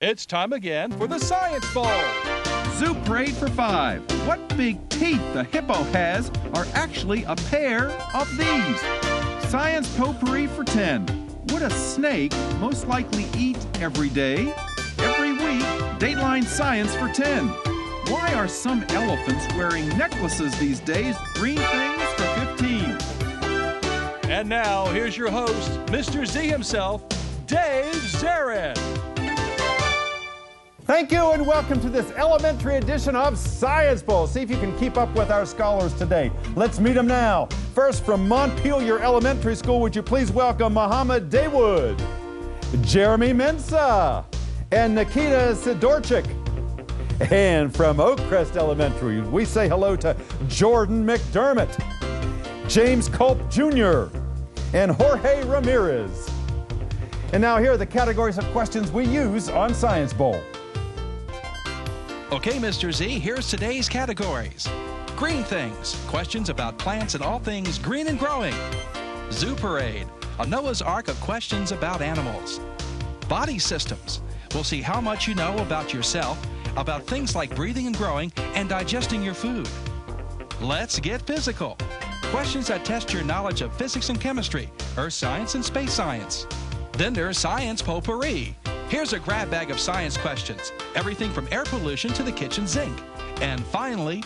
It's time again for the Science Bowl. Zoo Parade for 5. What big teeth the hippo has are actually a pair of these. Science Potpourri for 10. Would a snake most likely eat every day? Every week, Dateline Science for 10. Why are some elephants wearing necklaces these days? Green things for 15. And now, here's your host, Mr. Z himself, Dave Zarin. Thank you and welcome to this elementary edition of Science Bowl. See if you can keep up with our scholars today. Let's meet them now. First, from Montpelier Elementary School, would you please welcome Muhammad Dawood, Jeremy Mensa, and Nikita Sidorchik. And from Oakcrest Elementary, we say hello to Jordan McDermott, James Culp Jr., and Jorge Ramirez. And now here are the categories of questions we use on Science Bowl. Okay, Mr. Z, here's today's categories. Green things, questions about plants and all things green and growing. Zoo Parade, a Noah's Ark of questions about animals. Body systems, we'll see how much you know about yourself, about things like breathing and growing and digesting your food. Let's get physical. Questions that test your knowledge of physics and chemistry, earth science and space science. Then there's Science Potpourri. Here's a grab bag of science questions, everything from air pollution to the kitchen sink. And finally,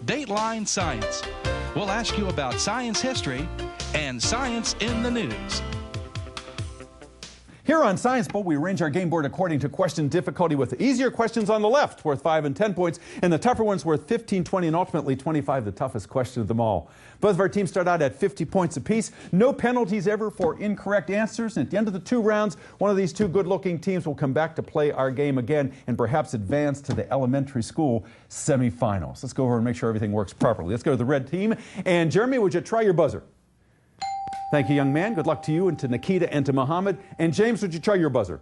Dateline Science. We'll ask you about science history and science in the news. Here on Science Bowl, we arrange our game board according to question difficulty, with the easier questions on the left worth 5 and 10 points, and the tougher ones worth 15, 20, and ultimately 25, the toughest question of them all. Both of our teams start out at 50 points apiece. No penalties ever for incorrect answers. And at the end of the 2 rounds, one of these 2 good-looking teams will come back to play our game again and perhaps advance to the elementary school semifinals. Let's go over and make sure everything works properly. Let's go to the red team. And Jeremy, would you try your buzzer? Thank you, young man. Good luck to you and to Nikita and to Muhammad. And James, would you try your buzzer?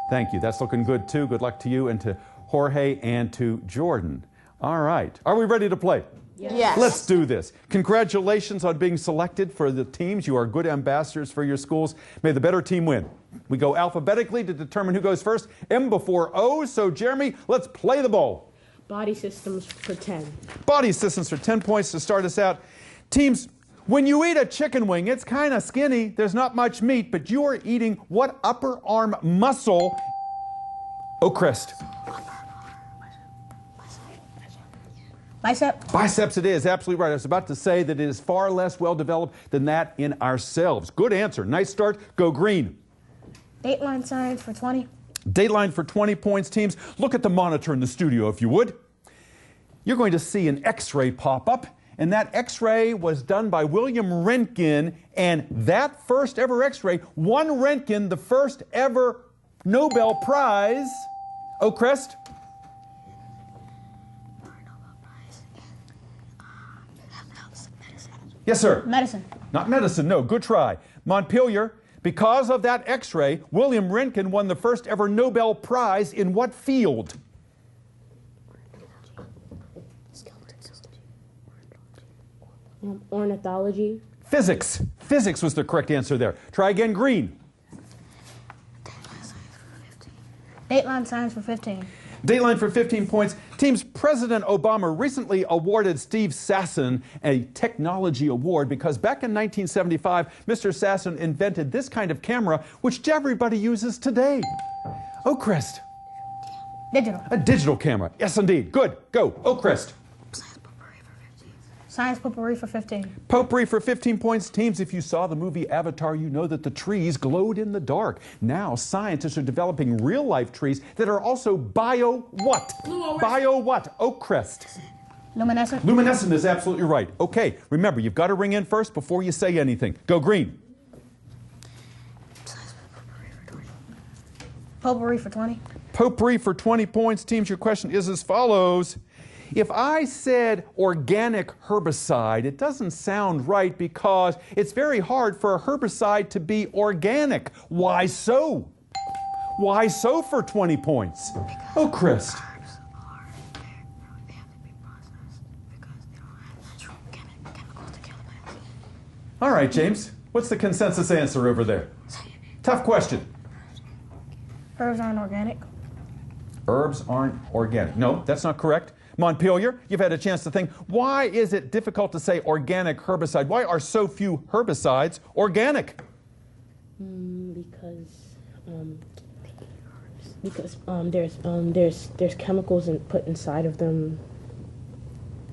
Thank you. That's looking good, too. Good luck to you and to Jorge and to Jordan. All right. Are we ready to play? Yes. Let's do this. Congratulations on being selected for the teams. You are good ambassadors for your schools. May the better team win. We go alphabetically to determine who goes first. M before O. So, Jeremy, let's play the bowl. Body systems for 10. Body systems for 10 points to start us out. Teams, when you eat a chicken wing, it's kind of skinny. There's not much meat, but you are eating what upper arm muscle? Oakcrest. Bicep. Biceps it is, absolutely right. I was about to say that it is far less well developed than that in ourselves. Good answer. Nice start. Go green. Dateline Science for 20. Dateline for 20 points. Teams, look at the monitor in the studio if you would. You're going to see an X-ray pop up. And that X-ray was done by William Röntgen, and that first ever X-ray won Röntgen the first ever Nobel Prize. Oakcrest? Yes, sir. Medicine. Not medicine, no. Good try. Montpelier, because of that X-ray, William Röntgen won the first ever Nobel Prize in what field? Ornithology. Physics. Physics was the correct answer there. Try again, green. Dateline Science for 15. Dateline for 15 points. Teams, President Obama recently awarded Steve Sasson a technology award because back in 1975, Mr. Sasson invented this kind of camera, which everybody uses today. Oakcrest. Digital. A digital camera. Yes, indeed. Good. Go. Oakcrest. Science Potpourri for 15. Potpourri for 15 points. Teams, if you saw the movie Avatar, you know that the trees glowed in the dark. Now, scientists are developing real-life trees that are also bio-what? Bio-what? Oakcrest. Luminescent. Luminescent is absolutely right. Okay, remember, you've got to ring in first before you say anything. Go green. Potpourri for 20. Potpourri for 20 points. Teams, your question is as follows. If I said organic herbicide, it doesn't sound right because it's very hard for a herbicide to be organic. Why so? Why so for 20 points? Oakcrest. They have to be processed because they don't have natural chemicals to kill the plants. All right, James. What's the consensus answer over there? Tough question. Herbs aren't organic. Herbs aren't organic. No, that's not correct. Montpelier, you've had a chance to think. Why is it difficult to say organic herbicide? Why are so few herbicides organic? Because there's chemicals put inside of them.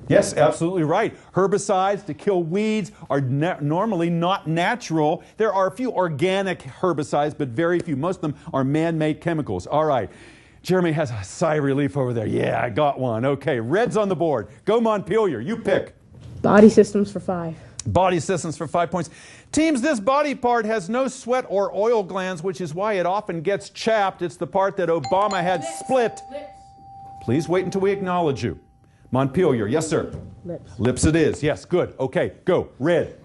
Yes, absolutely right. Herbicides to kill weeds are normally not natural. There are a few organic herbicides, but very few. Most of them are man-made chemicals. All right. Jeremy has a sigh of relief over there. Yeah, I got one. Okay, red's on the board. Go Montpelier, you pick. Body systems for 5. Body systems for 5 points. Teams, this body part has no sweat or oil glands, which is why it often gets chapped. It's the part that Obama had split. Please wait until we acknowledge you. Montpelier, yes, sir. Lips. Lips it is. Yes, good. Okay, go. Red.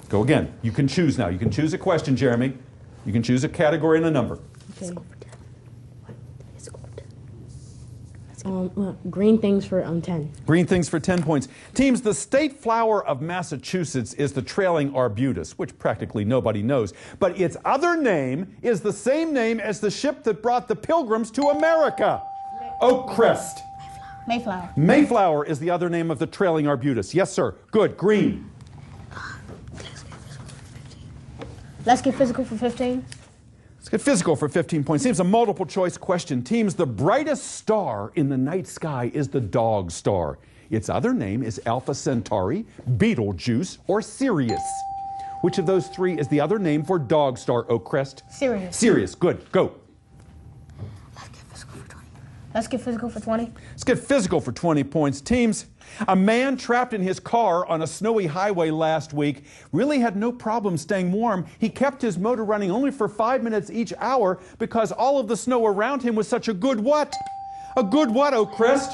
Go again. You can choose now. You can choose a question, Jeremy. You can choose a category and a number. Okay. Green things for 10. Green things for 10 points. Teams, the state flower of Massachusetts is the trailing arbutus, which practically nobody knows. But its other name is the same name as the ship that brought the Pilgrims to America. Oakcrest. Mayflower. Mayflower is the other name of the trailing arbutus. Yes, sir. Good. Green. Let's get physical for 15. Let's get physical for 15 points. Seems a multiple choice question. Teams, the brightest star in the night sky is the dog star. Its other name is Alpha Centauri, Betelgeuse, or Sirius. Which of those three is the other name for dog star, Oakcrest? Sirius. Sirius. Good. Go. Let's get physical for 20. Let's get physical for 20 points. Teams, a man trapped in his car on a snowy highway last week really had no problem staying warm. He kept his motor running only for 5 minutes each hour because all of the snow around him was such a good what? A good what, Oakcrest?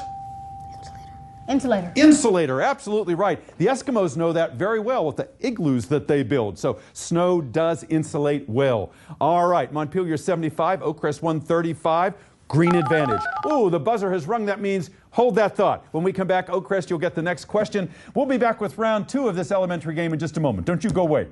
Insulator. Insulator, absolutely right. The Eskimos know that very well with the igloos that they build. So snow does insulate well. All right, Montpelier 75, Oakcrest 135. Green advantage. Ooh, the buzzer has rung. That means hold that thought. When we come back, Oakcrest, you'll get the next question. We'll be back with round 2 of this elementary game in just a moment. Don't you go away.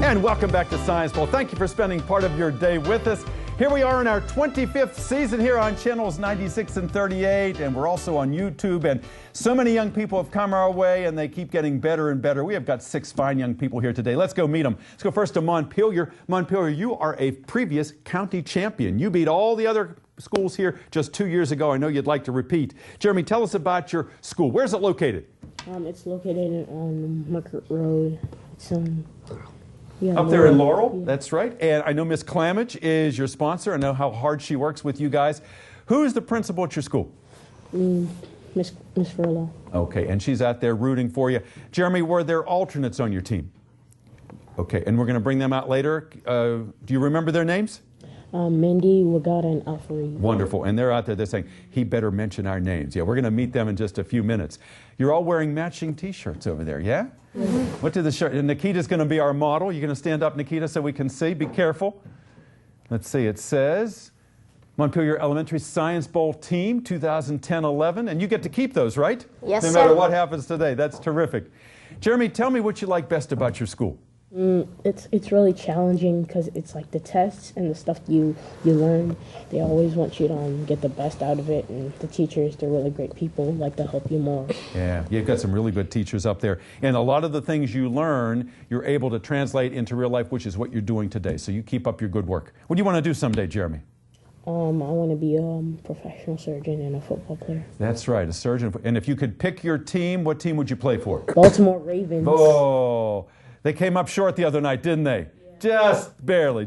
And welcome back to Science Bowl. Thank you for spending part of your day with us. Here we are in our 25th season here on channels 96 and 38, and we're also on YouTube. And so many young people have come our way, and they keep getting better and better. We have got 6 fine young people here today. Let's go meet them. Let's go first to Montpelier. Montpelier, you are a previous county champion. You beat all the other schools here just 2 years ago. I know you'd like to repeat. Jeremy, tell us about your school. Where's it located? It's located on Market Road. It's yeah, up there in Laurel, yeah. That's right. And I know Miss Clamage is your sponsor. I know how hard she works with you guys. Who is the principal at your school? Miss Furlow. Okay, and she's out there rooting for you. Jeremy, were there alternates on your team? Okay, and we're going to bring them out later. Do you remember their names? Mindy, Wagata, and Alfred. Wonderful. And they're out there, they're saying, he better mention our names. Yeah, we're going to meet them in just a few minutes. You're all wearing matching T-shirts over there, yeah? Mm-hmm. What did the shirt? And Nikita's going to be our model. You're going to stand up, Nikita, so we can see. Be careful. Let's see. It says Montpelier Elementary Science Bowl Team 2010-11. And you get to keep those, right? Yes, sir. No matter what happens today. That's terrific. Jeremy, tell me what you like best about your school. It's really challenging because it's like the tests and the stuff you learn. They always want you to get the best out of it, and the teachers, they're really great people, like to help you more. Yeah, you've got some really good teachers up there, and a lot of the things you learn, you're able to translate into real life, which is what you're doing today. So you keep up your good work. What do you want to do someday, Jeremy? I want to be a professional surgeon and a football player. That's right, a surgeon. And if you could pick your team, what team would you play for? Baltimore Ravens. Oh. They came up short the other night, didn't they? Yeah. Just barely.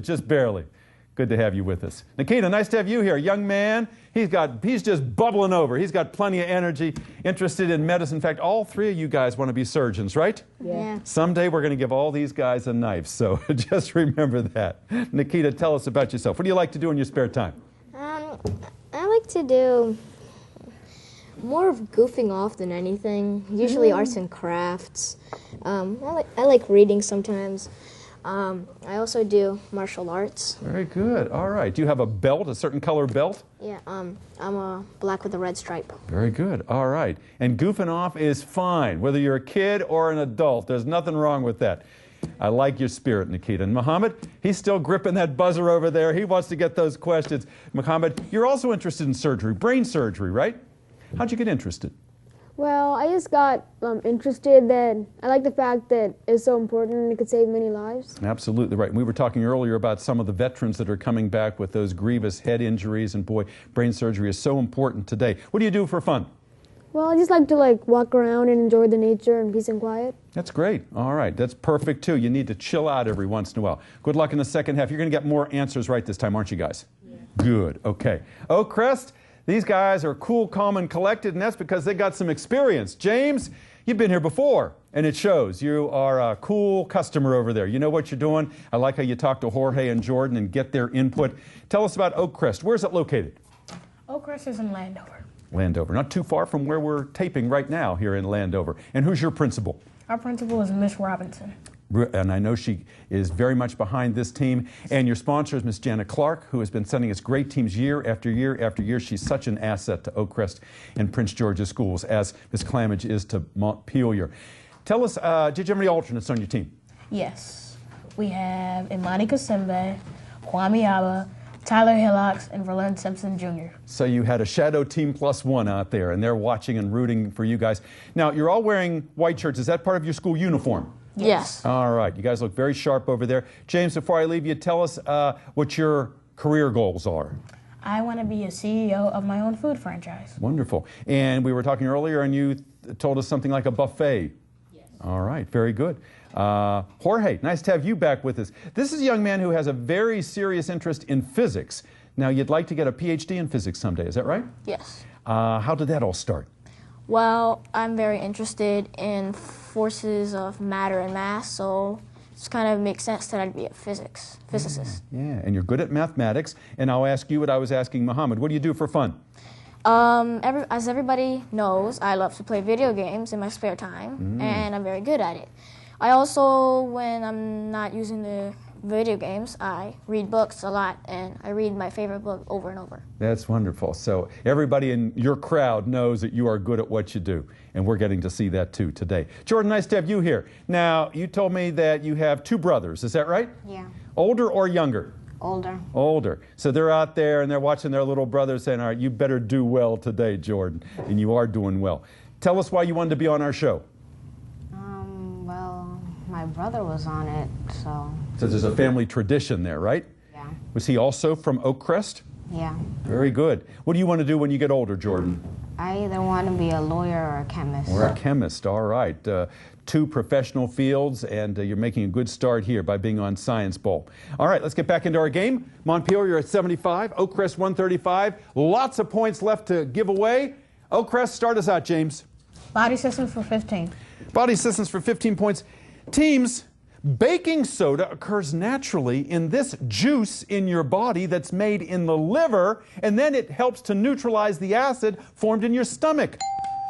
Good to have you with us. Nikita, nice to have you here. Young man, he's just bubbling over. He's got plenty of energy, interested in medicine. In fact, all 3 of you guys want to be surgeons, right? Yeah. Someday we're going to give all these guys a knife, so just remember that. Nikita, tell us about yourself. What do you like to do in your spare time? I like to do more of goofing off than anything. Usually arts and crafts. I like reading sometimes. I also do martial arts. Very good. All right. Do you have a belt, a certain color belt? Yeah, I'm a black with a red stripe. Very good. All right. And goofing off is fine, whether you're a kid or an adult. There's nothing wrong with that. I like your spirit, Nikita. And Muhammad, he's still gripping that buzzer over there. He wants to get those questions. Muhammad, you're also interested in surgery, brain surgery, right? How'd you get interested? Well, I just got interested that I like the fact that it's so important and it could save many lives. Absolutely right. And we were talking earlier about some of the veterans that are coming back with those grievous head injuries, and boy, brain surgery is so important today. What do you do for fun? Well, I just like to walk around and enjoy the nature and peace and quiet. That's great. All right. That's perfect too. You need to chill out every once in a while. Good luck in the second half. You're going to get more answers right this time, aren't you guys? Yeah. Good. Okay. Oakcrest, these guys are cool, calm, and collected, and that's because they got some experience. James, you've been here before, and it shows. You are a cool customer over there. You know what you're doing. I like how you talk to Jorge and Jordan and get their input. Tell us about Oakcrest. Where's it located? Oakcrest is in Landover. Landover, not too far from where we're taping right now here in Landover. And who's your principal? Our principal is Miss Robinson. And I know she is very much behind this team. And your sponsor is Miss Janet Clark, who has been sending us great teams year after year after year. She's such an asset to Oakcrest and Prince George's schools, as Miss Clamage is to Montpelier. Tell us, did you have any alternates on your team? Yes. We have Imani Kasembe, Kwame Abba, Tyler Hillocks, and Verlin Simpson Jr. So you had a shadow team plus one out there, and they're watching and rooting for you guys. Now, you're all wearing white shirts. Is that part of your school uniform? Yes. All right. You guys look very sharp over there. James, before I leave you, tell us what your career goals are. I want to be a CEO of my own food franchise. Wonderful. And we were talking earlier, and you told us something like a buffet. Yes. All right. Very good. Jorge, nice to have you back with us. This is a young man who has a very serious interest in physics. Now, you'd like to get a PhD in physics someday, is that right? Yes. How did that all start? Well, I'm very interested in forces of matter and mass, so it kind of makes sense that I'd be a physicist. Yeah, and you're good at mathematics. And I'll ask you what I was asking Muhammad. What do you do for fun? As everybody knows, I love to play video games in my spare time, and I'm very good at it. I also, when I'm not using the video games, I read books a lot, and I read my favorite book over and over. That's wonderful. So everybody in your crowd knows that you are good at what you do, and we're getting to see that too today. Jordan, nice to have you here. Now, you told me that you have two brothers, is that right? Yeah. Older or younger? Older. Older. So they're out there and they're watching their little brother saying, all right, you better do well today, Jordan, and you are doing well. Tell us why you wanted to be on our show. Well, my brother was on it, so... So there's a family tradition there, right? Yeah. Was he also from Oakcrest? Yeah. Very good. What do you want to do when you get older, Jordan? I either want to be a lawyer or a chemist. Or a chemist, all right. Two professional fields, and you're making a good start here by being on Science Bowl. All right, let's get back into our game. Montpelier, you're at 75, Oakcrest 135. Lots of points left to give away. Oakcrest, start us out, James. Body systems for 15. Body systems for 15 points. Teams, baking soda occurs naturally in this juice in your body that's made in the liver, and then it helps to neutralize the acid formed in your stomach.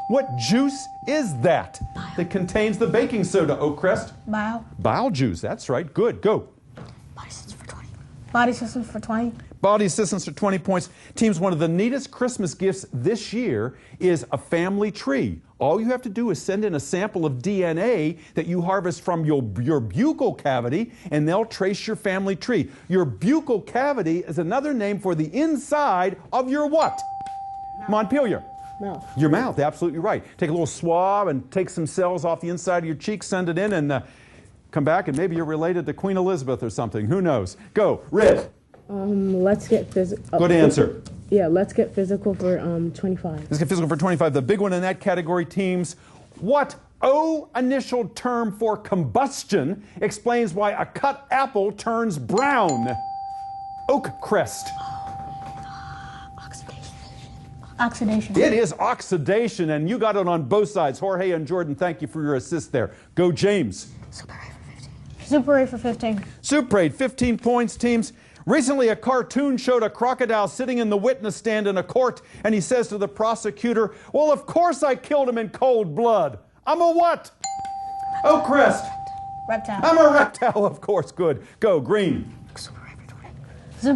What juice is that that contains the baking soda, Oakcrest? Bile. Bile juice, that's right. Good, go. Body systems for 20. Body systems for 20. Body systems for 20 points. Teams, one of the neatest Christmas gifts this year is a family tree. All you have to do is send in a sample of DNA that you harvest from your buccal cavity, and they'll trace your family tree. Your buccal cavity is another name for the inside of your what? Montpelier. Mouth. Your mouth, absolutely right. Take a little swab and take some cells off the inside of your cheek, send it in, and come back, and maybe you're related to Queen Elizabeth or something. Who knows? Go, Riz. Let's get physical. Good answer. Yeah, let's get physical for 25. Let's get physical for 25. The big one in that category, teams. What O initial term for combustion explains why a cut apple turns brown? Oakcrest. Oxidation. It is oxidation, and you got it on both sides. Jorge and Jordan, thank you for your assist there. Go, James. Super 8 for 15. Super 8 for 15. Super 8, 15 points, teams. Recently, a cartoon showed a crocodile sitting in the witness stand in a court, and he says to the prosecutor, well, of course I killed him in cold blood. I'm a what? Oakcrest. Reptile. I'm a reptile, of course. Good. Go, green. Zoo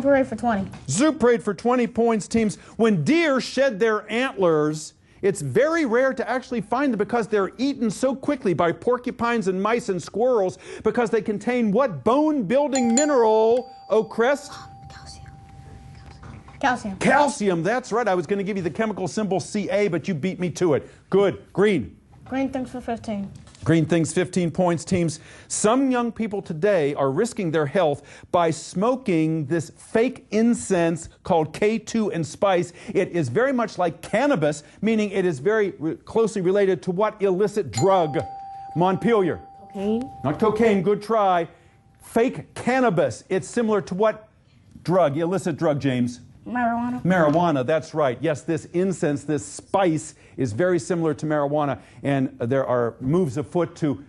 parade for 20. Zoo parade for 20 points, teams. When deer shed their antlers, it's very rare to actually find them because they're eaten so quickly by porcupines and mice and squirrels because they contain what bone-building mineral, Oakcrest? Calcium. Calcium, that's right. I was going to give you the chemical symbol Ca, but you beat me to it. Good. Green. Green things for 15. Green things, 15 points, teams. Some young people today are risking their health by smoking this fake incense called K2 and spice. It is very much like cannabis, meaning it is very closely related to what illicit drug? Montpelier. Cocaine? Not cocaine, good try. Fake cannabis. It's similar to what drug? Illicit drug, James? Marijuana. Marijuana, that's right. Yes, this incense, this spice is very similar to marijuana, and there are moves afoot to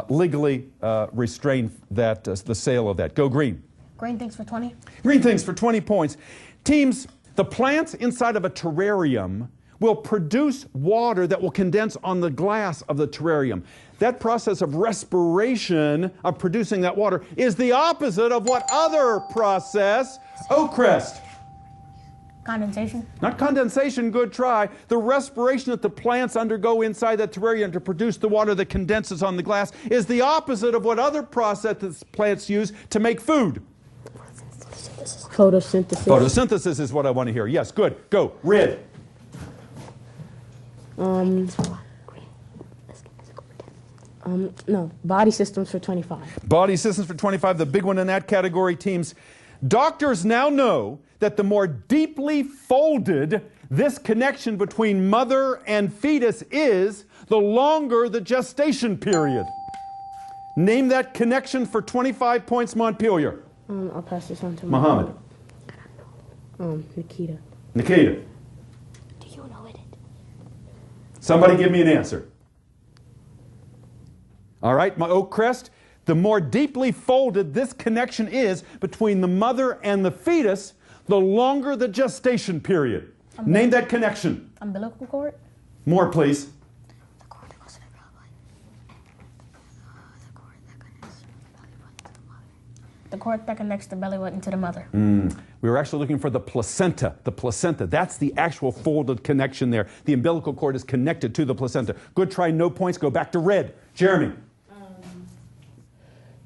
legally restrain that, the sale of that. Go green. Green things for 20. Green things for 20 points. Teams, the plants inside of a terrarium will produce water that will condense on the glass of the terrarium. That process of respiration, of producing that water, is the opposite of what other process? Oakcrest. Condensation. Not condensation, good try. The respiration that the plants undergo inside that terrarium to produce the water that condenses on the glass is the opposite of what other processes plants use to make food. Photosynthesis. Photosynthesis is what I want to hear. Yes, good. Go. Red. No, body systems for 25. Body systems for 25, the big one in that category, teams. Doctors now know that the more deeply folded this connection between mother and fetus is, the longer the gestation period. Name that connection for 25 points, Montpelier. I'll pass this on to Muhammad. Nikita. Nikita. Do you know it? Somebody give me an answer. All right, my Oakcrest. The more deeply folded this connection is between the mother and the fetus, the longer the gestation period. Name that connection. Umbilical cord. More, please. The cord that goes to the belly button. The cord that connects the belly button to the mother. The cord that connects the belly button to the mother. We were actually looking for the placenta. The placenta, that's the actual folded connection there. The umbilical cord is connected to the placenta. Good try, no points. Go back to red. Jeremy.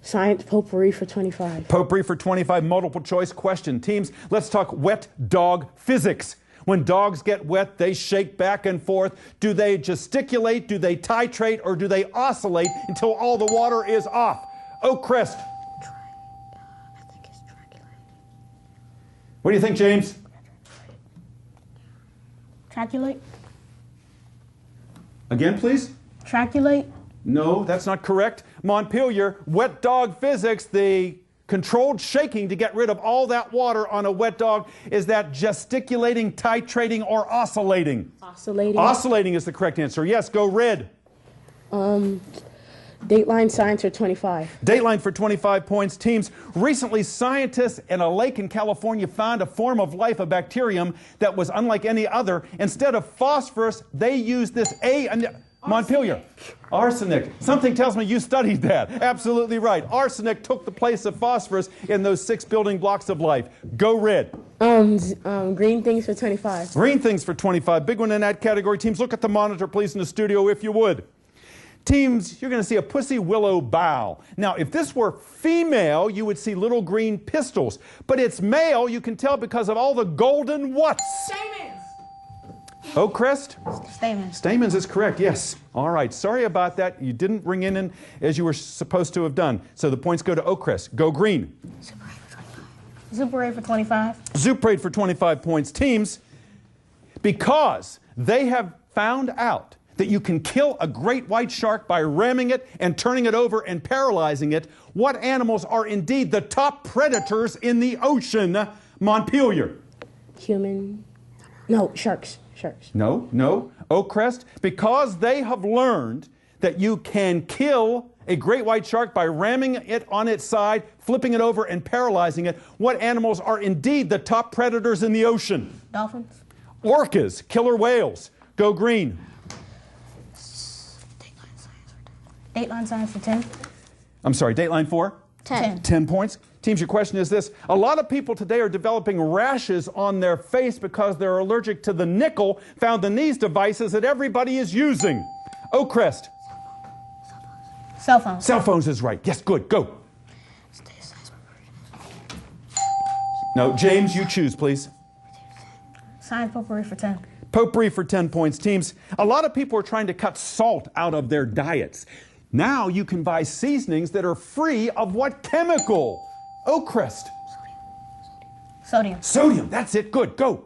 Science potpourri for 25. Potpourri for 25, multiple choice question. Teams, let's talk wet dog physics. When dogs get wet, they shake back and forth. Do they gesticulate, do they titrate, or do they oscillate until all the water is off? Oakcrest. I think it's traculating. What do you think, James? Traculate. Again, please? Traculate. No, that's not correct. Montpelier, wet dog physics, the controlled shaking to get rid of all that water on a wet dog, is that gesticulating, titrating, or oscillating? Oscillating. Oscillating is the correct answer. Yes, go red. Dateline science for 25. Dateline for 25 points. Teams, recently scientists in a lake in California found a form of life, a bacterium, that was unlike any other. Instead of phosphorus, they used this Montpelier. Arsenic. Something tells me you studied that. Absolutely right. Arsenic took the place of phosphorus in those 6 building blocks of life. Go red. Green things for 25. Green things for 25. Big one in that category. Teams, look at the monitor, please, in the studio, if you would. Teams, you're going to see a pussy willow bough. Now, if this were female, you would see little green pistils. But it's male, you can tell because of all the golden whats? Stamens. Oakcrest? Stamens. Stamens is correct, yes. All right, sorry about that. You didn't ring in as you were supposed to have done. So the points go to Oakcrest. Go green. Zoo parade for 25. Zoo parade for 25 points. Teams, because they have found out that you can kill a great white shark by ramming it and turning it over and paralyzing it, what animals are indeed the top predators in the ocean? Montpelier. Human. No, sharks. Sharks. No. Oakcrest, because they have learned that you can kill a great white shark by ramming it on its side, flipping it over, and paralyzing it. What animals are indeed the top predators in the ocean? Dolphins. Orcas, killer whales. Go green. Dateline science for 10. I'm sorry, Dateline 4? 10. 10 points. Teams, your question is this. A lot of people today are developing rashes on their face because they're allergic to the nickel found in these devices that everybody is using. Oakcrest. Cell phones. Cell phones is right. Yes, good. Go. No, James, you choose, please. Science potpourri for 10. Potpourri for 10 points. Teams, a lot of people are trying to cut salt out of their diets. Now you can buy seasonings that are free of what chemical? Oakcrest. Sodium. Sodium. That's it. Good. Go.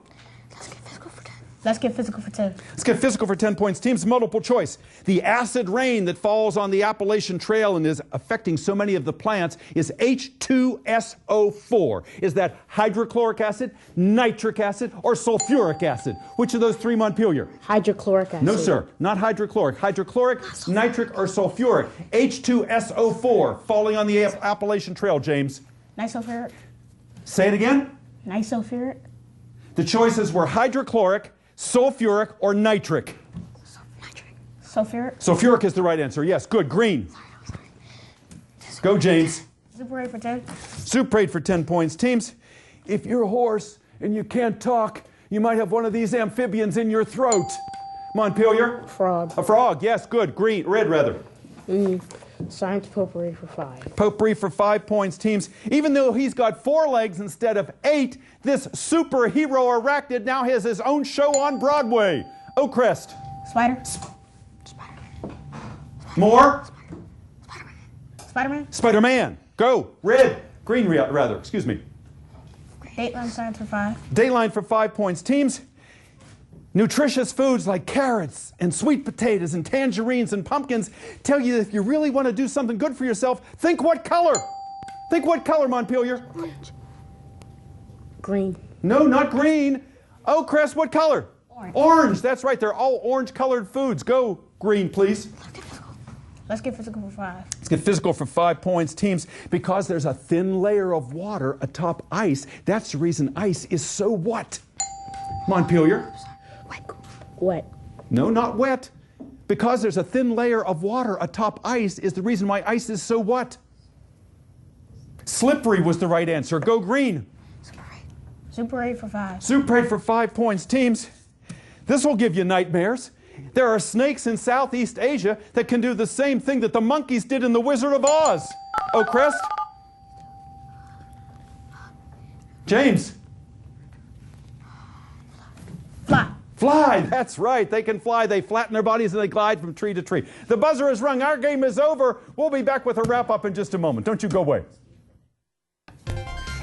Let's get physical for 10. Let's get physical for 10 points. Teams, multiple choice. The acid rain that falls on the Appalachian Trail and is affecting so many of the plants is H2SO4. Is that hydrochloric acid, nitric acid, or sulfuric acid? Which of those three, Montpelier? Hydrochloric acid. No, sir. Not hydrochloric. Hydrochloric, nitric, or sulfuric. H2SO4 falling on the Appalachian Trail, James. Nisulfuric. Say it again. Nisulfuric. The choices were hydrochloric, sulfuric, or nitric. Sulfuric. Sulfuric is the right answer. Yes, good. Green. Go, James. Super 8 for 10. Super 8 for 10 points. Teams, if you're a horse and you can't talk, you might have one of these amphibians in your throat. Montpelier? Frog. A frog. Yes, good. Green. Red, rather. Science potpourri for 5. Potpourri for 5 points. Teams, even though he's got 4 legs instead of 8, this superhero arachnid now has his own show on Broadway. Oakcrest. Spider. More? Spider-Man. Spider-Man. Go. Red. Green, rather. Excuse me. Dateline science for 5. Dateline for 5 points. Teams, nutritious foods like carrots and sweet potatoes and tangerines and pumpkins tell you that if you really want to do something good for yourself, think what color? Think what color, Montpelier? Orange. Green. No, not green. Oakcrest, what color? Orange. Orange. That's right. They're all orange-colored foods. Go, green, please. Let's get physical for 5. Let's get physical for 5 points. Teams, because there's a thin layer of water atop ice, that's the reason ice is so what? Montpelier? Wet. No, not wet. Because there's a thin layer of water atop ice is the reason why ice is so what? Slippery was the right answer. Go green. Super 8 for 5. Super 8 for 5 points. Teams, this will give you nightmares. There are snakes in Southeast Asia that can do the same thing that the monkeys did in The Wizard of Oz. Oakcrest? James? Fly. Fly, that's right. They can fly. They flatten their bodies and they glide from tree to tree. The buzzer is rung. Our game is over. We'll be back with a wrap-up in just a moment. Don't you go away.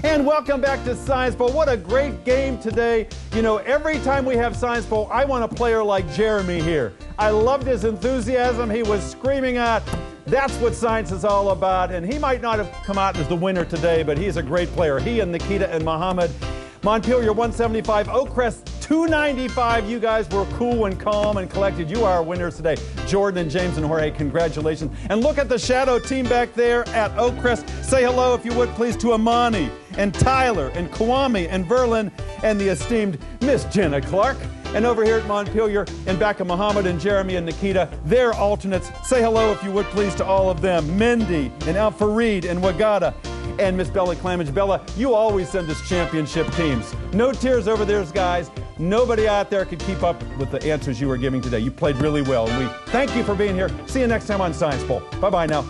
And welcome back to Science Bowl. What a great game today. You know, every time we have Science Bowl, I want a player like Jeremy here. I loved his enthusiasm. He was screaming out, that's what science is all about. And he might not have come out as the winner today, but he's a great player. He and Nikita and Muhammad. Montpelier 175, Oakcrest 295. You guys were cool and calm and collected. You are our winners today. Jordan and James and Jorge, congratulations. And look at the shadow team back there at Oakcrest. Say hello, if you would, please, to Amani and Tyler and Kwame and Verlin and the esteemed Miss Jenna Clark. And over here at Montpelier and back of Muhammad and Jeremy and Nikita, their alternates. Say hello, if you would, please, to all of them. Mindy and Al Farid and Wagata. And Miss Bella Clamage. Bella, you always send us championship teams. No tears over there, guys. Nobody out there could keep up with the answers you were giving today. You played really well. And we thank you for being here. See you next time on Science Bowl. Bye-bye now.